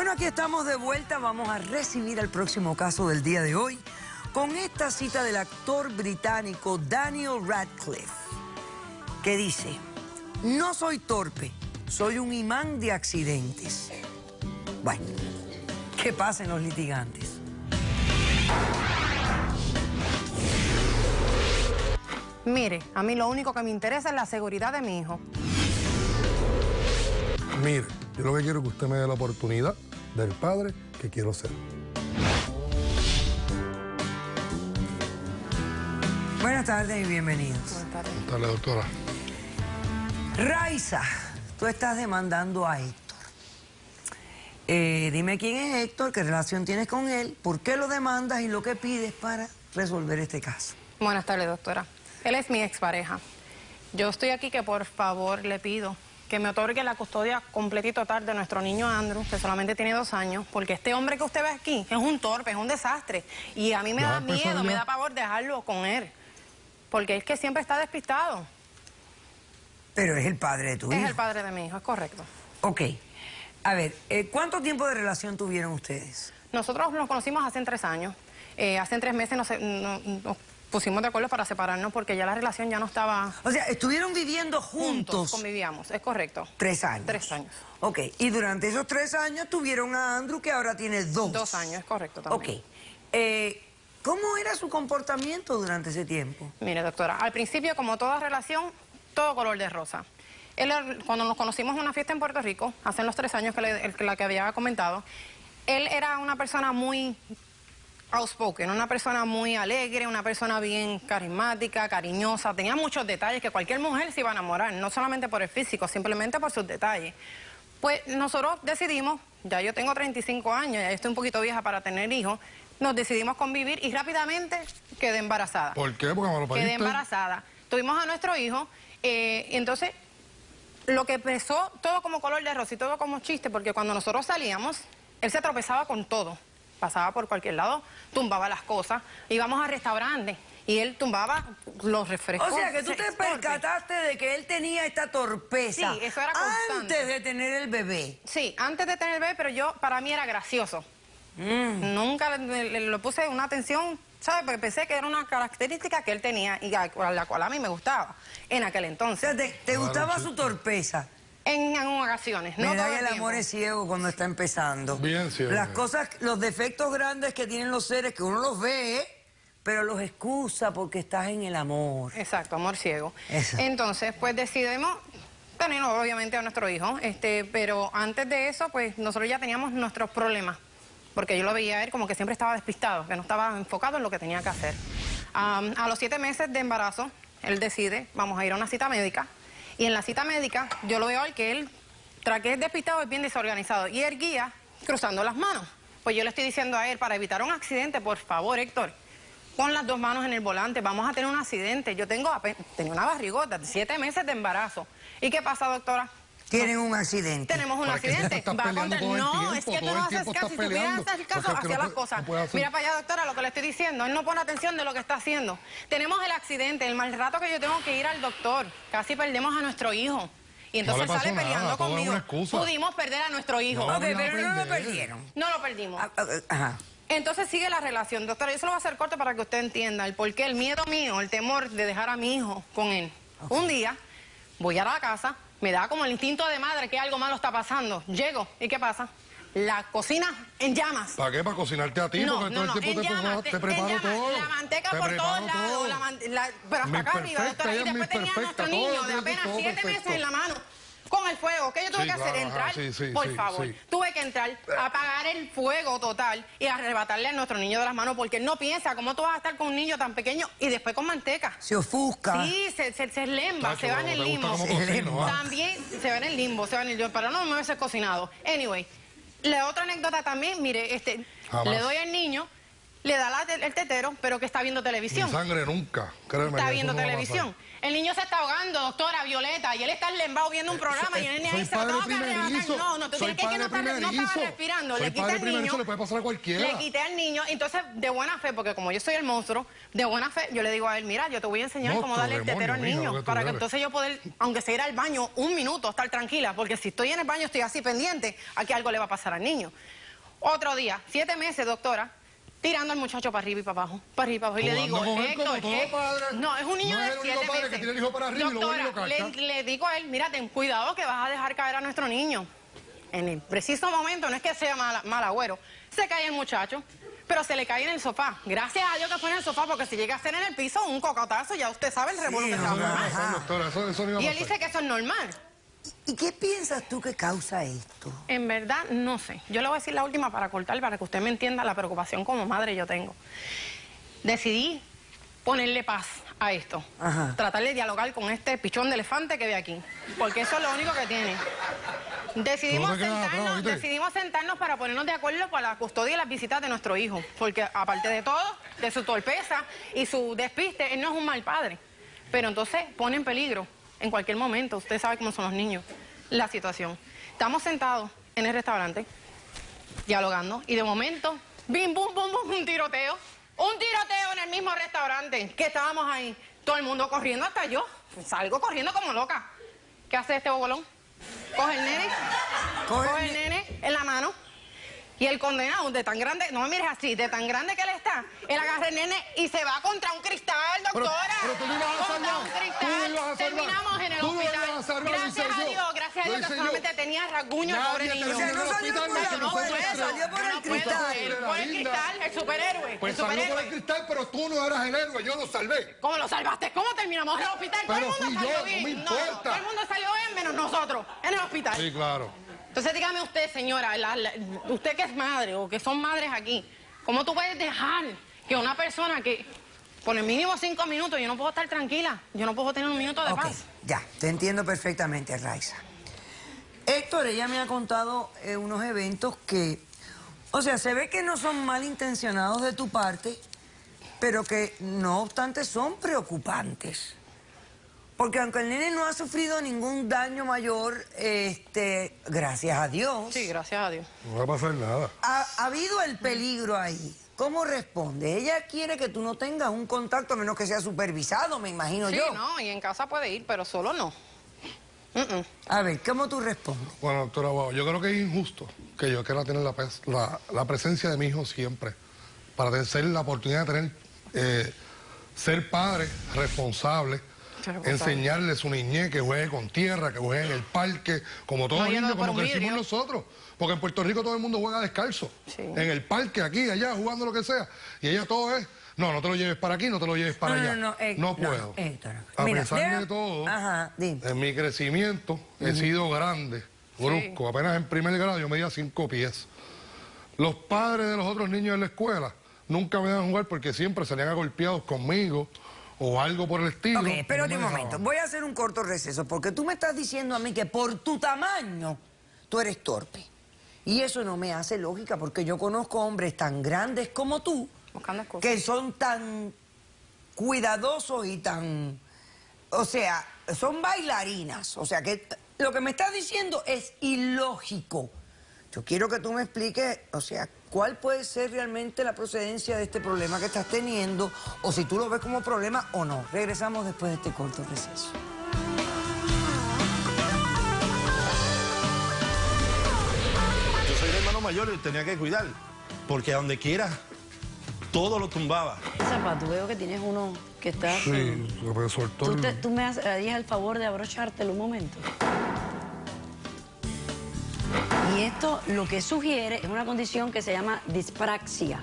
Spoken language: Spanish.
Bueno, aquí estamos de vuelta. Vamos a recibir el próximo caso del día de hoy con esta cita del actor británico Daniel Radcliffe, que dice: no soy torpe, soy un imán de accidentes. Bueno, ¿qué pasa en los litigantes? Mire, a mí lo único que me interesa es la seguridad de mi hijo. Mire, yo lo que quiero es que usted me dé la oportunidad del padre que quiero ser. Buenas tardes y bienvenidos. Buenas tardes. Buenas tardes, doctora. Raiza, tú estás demandando a Héctor. Dime quién es Héctor, qué relación tienes con él, por qué lo demandas y lo que pides para resolver este caso. Buenas tardes, doctora. Él es mi expareja. Yo estoy aquí que por favor le pido que me otorgue la custodia completa y total de nuestro niño Andrew, que solamente tiene 2 años, porque este hombre que usted ve aquí es un torpe, es un desastre. Y a mí me da miedo, me da pavor dejarlo con él, porque es que siempre está despistado. Pero es el padre de tu hijo. Es el padre de mi hijo, es correcto. Ok. A ver, ¿cuánto tiempo de relación tuvieron ustedes? Nosotros nos conocimos hace 3 años. Hace 3 meses nos pusimos de acuerdo para separarnos porque ya la relación ya no estaba... O sea, estuvieron viviendo juntos. Convivíamos, es correcto. 3 años. 3 años. Ok, y durante esos 3 años tuvieron a Andrew, que ahora tiene 2. 2 años, es correcto también. Ok. ¿Cómo era su comportamiento durante ese tiempo? Mire, doctora, al principio, como toda relación, todo color de rosa. Cuando nos conocimos en una fiesta en Puerto Rico, hace los 3 años la que había comentado, él era una persona muy outspoken, una persona muy alegre, una persona bien carismática, cariñosa, tenía muchos detalles que cualquier mujer se iba a enamorar, no solamente por el físico, simplemente por sus detalles. Pues nosotros decidimos, ya yo tengo 35 años, ya estoy un poquito vieja para tener hijos, nos decidimos convivir y rápidamente quedé embarazada. ¿Por qué? Porque me lo pediste. Quedé embarazada. Tuvimos a nuestro hijo, entonces lo que empezó todo como color de rosa y todo como chiste, porque cuando nosotros salíamos, él se tropezaba con todo. Pasaba por cualquier lado, tumbaba las cosas, íbamos a restaurantes y él tumbaba los refrescos. O sea, que tú te percataste de que él tenía esta torpeza. Sí, eso era constante. Antes de tener el bebé. Sí, antes de tener el bebé, pero para mí era gracioso. Nunca le puse una atención, ¿sabes? Porque pensé que era una característica que él tenía y a la cual a mí me gustaba en aquel entonces. O sea, ¿te gustaba su torpeza? En ocasiones, no todo Mira que el el amor es ciego cuando está empezando. Bien ciego. Las cosas, los defectos grandes que tienen los seres, que uno los ve, pero los excusa porque estás en el amor. Exacto, amor ciego. Eso. Entonces, pues decidimos tener obviamente a nuestro hijo, pero antes de eso, pues nosotros ya teníamos nuestros problemas, porque yo lo veía a él como que siempre estaba despistado, que no estaba enfocado en lo que tenía que hacer. A los 7 meses de embarazo, él decide, vamos a ir a una cita médica. Y en la cita médica, yo lo veo al que él, tras que es despistado, es bien desorganizado. Y él guía cruzando las manos. Pues yo le estoy diciendo a él, para evitar un accidente, por favor, Héctor, pon las 2 manos en el volante, vamos a tener un accidente. Yo tenía una barrigota de 7 meses de embarazo. ¿Y qué pasa, doctora? Tienen un accidente. Tenemos un accidente. No, es que tú no haces caso. Si tuvieras hacer caso, hacía las cosas. Mira para allá, doctora, lo que le estoy diciendo. Él no pone atención de lo que está haciendo. Tenemos el accidente, el mal rato que yo tengo que ir al doctor. Casi perdemos a nuestro hijo. Y entonces sale peleando conmigo. Pudimos perder a nuestro hijo. Ok, pero no lo perdieron. No lo perdimos. Ajá. Entonces sigue la relación. Doctora, yo se lo voy a hacer corto para que usted entienda el porqué, el miedo mío, el temor de dejar a mi hijo con él. Un día voy a la casa, me da como el instinto de madre que algo malo está pasando. Llego, ¿y qué pasa? La cocina en llamas. ¿Para qué? ¿Para cocinarte a ti? Porque todo el tiempo te preparo todo. La manteca por todos lados, pero hasta acá arriba, doctora. Y después tenía a nuestro niño de apenas 7 meses en la mano, con el fuego. ¿Qué yo tuve que hacer? Entrar, por favor. Tuve que entrar, apagar el fuego total y arrebatarle a nuestro niño de las manos, porque él no piensa cómo tú vas a estar con un niño tan pequeño y después con manteca. Se ofusca. Sí, se lemba, se va en el limbo. También se va en el limbo, pero no me hubiese cocinado. Anyway, la otra anécdota también, mire, le doy al niño le da el tetero, pero que está viendo televisión. Mi sangre nunca, créeme. Está viendo televisión. El niño se está ahogando, doctora Violeta, y él está enlembado viendo un programa y el nene ahí se lo tengo que arrebatar. No, tú tienes que no estaba respirando. Le quité al niño. Le puede pasar a cualquiera. Le quité al niño, entonces de buena fe, porque como yo soy el monstruo, de buena fe, yo le digo a él, mira, yo te voy a enseñar cómo darle el tetero al niño, para que entonces yo poder, aunque sea ir al baño un minuto, estar tranquila, porque si estoy en el baño estoy así pendiente, aquí algo le va a pasar al niño. Otro día, 7 meses, doctora, tirando al muchacho para arriba y para abajo, para arriba y para abajo. Y le digo, Héctor, no, es un niño de 7 meses. Que tiene el hijo para arriba. Doctora, le digo a él, mira, ten cuidado que vas a dejar caer a nuestro niño. En el preciso momento, no es que sea mal agüero, se cae el muchacho, pero se le cae en el sofá. Gracias a Dios que fue en el sofá, porque si llega a ser en el piso, un cocotazo, ya usted sabe el revuelo que está. Y él dice que eso es normal. ¿Y qué piensas tú que causa esto? En verdad, no sé. Yo le voy a decir la última para cortar, para que usted me entienda la preocupación como madre yo tengo. Decidí ponerle paz a esto. Tratar de dialogar con este pichón de elefante que ve aquí. Porque eso es lo único que tiene. Decidimos sentarnos para ponernos de acuerdo para la custodia y las visitas de nuestro hijo. Porque aparte de todo, de su torpeza y su despiste, él no es un mal padre. Pero entonces pone en peligro en cualquier momento, usted sabe cómo son los niños, la situación. Estamos sentados en el restaurante, dialogando, y de momento, bim, bum, bum, bum, un tiroteo en el mismo restaurante, que estábamos ahí, todo el mundo corriendo, hasta yo, salgo corriendo como loca. ¿Qué hace este bobolón? Coge el nene en la mano, y el condenado, de tan grande, no me mires así, de tan grande que él está, él agarra el nene y se va contra un cristal, doctora. Pero tú no ibas a salvar. Un cristal. Terminamos en el hospital. Gracias a Dios que solamente tenía rasguños, pobre niño. No salió por el cristal. Por el cristal, el superhéroe. Pues salió por el cristal, pero tú no eras el héroe, yo lo salvé. ¿Cómo lo salvaste? ¿Cómo terminamos en el hospital? Todo el mundo salió bien. No me importa. Todo el mundo salió bien, menos nosotros, en el hospital. Sí, claro. Entonces dígame usted, señora, usted que es madre o que son madres aquí, ¿cómo tú puedes dejar que una persona que por el mínimo 5 minutos, yo no puedo estar tranquila, yo no puedo tener un minuto de paz? Ya, te entiendo perfectamente, Raiza. Héctor, ella me ha contado unos eventos que, o sea, se ve que no son malintencionados de tu parte, pero que no obstante son preocupantes. Porque aunque el nene no ha sufrido ningún daño mayor, gracias a Dios. Sí, gracias a Dios. No va a pasar nada. Ha habido el peligro ahí. ¿Cómo responde? Ella quiere que tú no tengas un contacto, a menos que sea supervisado, me imagino yo. Sí, no, y en casa puede ir, pero solo no. A ver, ¿cómo tú respondes? Bueno, doctora, yo creo que es injusto que yo quiera tener la presencia de mi hijo siempre, para tener la oportunidad de tener, ser padre responsable, enseñarle su niñez, que juegue con tierra, que juegue en el parque, como todos los niños, como crecimos nosotros. Porque en Puerto Rico todo el mundo juega descalzo. Sí. En el parque, aquí, allá, jugando lo que sea. Y ella todo es, no te lo lleves para aquí, no te lo lleves para allá. No puedo. A pesar de todo, en mi crecimiento he sido grande, brusco. Apenas en primer grado yo medía 5 pies. Los padres de los otros niños en la escuela nunca me dejan jugar porque siempre salían agolpeados conmigo o algo por el estilo. Ok, espérate un momento. Voy a hacer un corto receso porque tú me estás diciendo a mí que por tu tamaño tú eres torpe. Y eso no me hace lógica porque yo conozco hombres tan grandes como tú que son tan cuidadosos y tan... O sea, son bailarinas. O sea, que lo que me estás diciendo es ilógico. Yo quiero que tú me expliques, o sea, cuál puede ser realmente la procedencia de este problema que estás teniendo, o si tú lo ves como problema o no. Regresamos después de este corto receso. Yo soy el hermano mayor y tenía que cuidar, porque a donde quiera, todo lo tumbaba. Zapato, veo que tienes uno que está... Sí, me soltó. ¿Tú me harías el favor de abrochártelo un momento? Y esto lo que sugiere es una condición que se llama dispraxia.